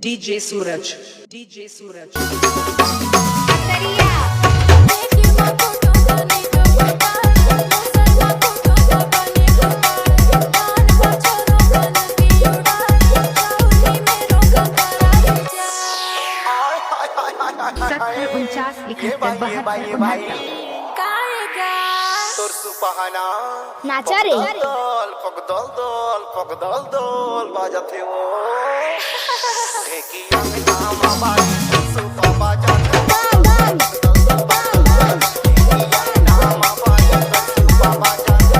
DJ Suraj, DJ Suraj. नाचा रे पगदल दल पगदल दल बाजाते हो ढेकिया में नाम आवाज सुपा बाजाते नाम आवाज सुपा बाजाते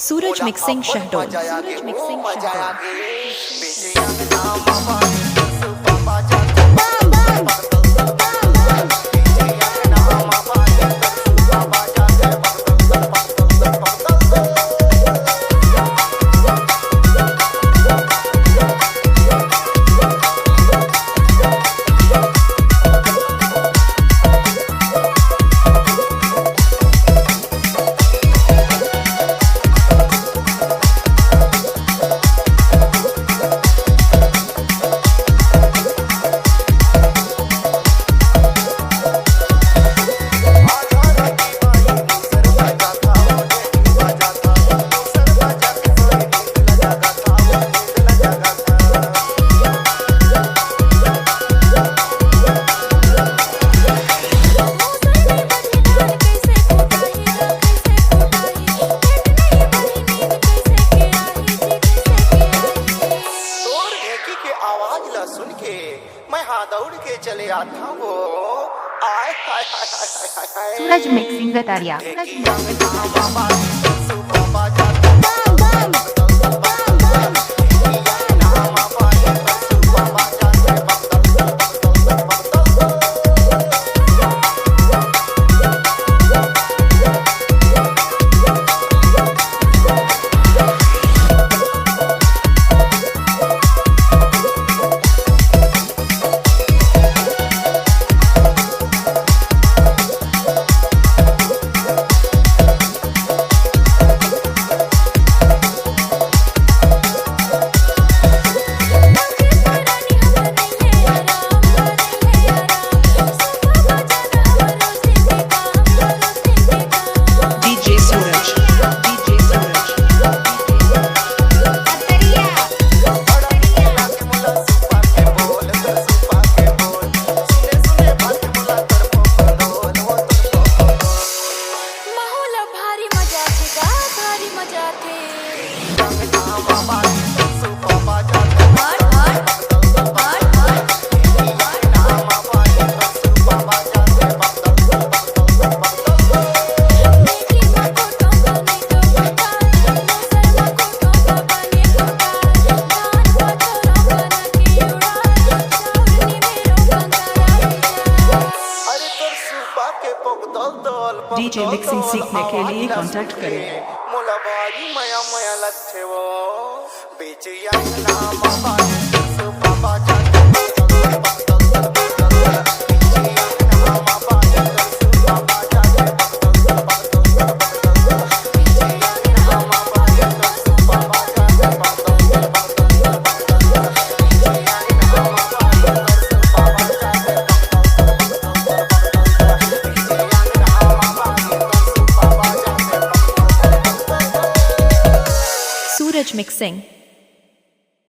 सूरज मिक्सिंग शहडोल। सुन के मैं हाँ दौड़ के चले आता वो आए हाय हाय हाय हाय सूरज मिक्सिंग गटारिया। DJ मिक्सिंग सीखने के लिए कांटेक्ट करें। मोला भारी मया मया लच्छे वो बीच या नाम आवाज सुपा बाजाते सूरज मिक्सिंग।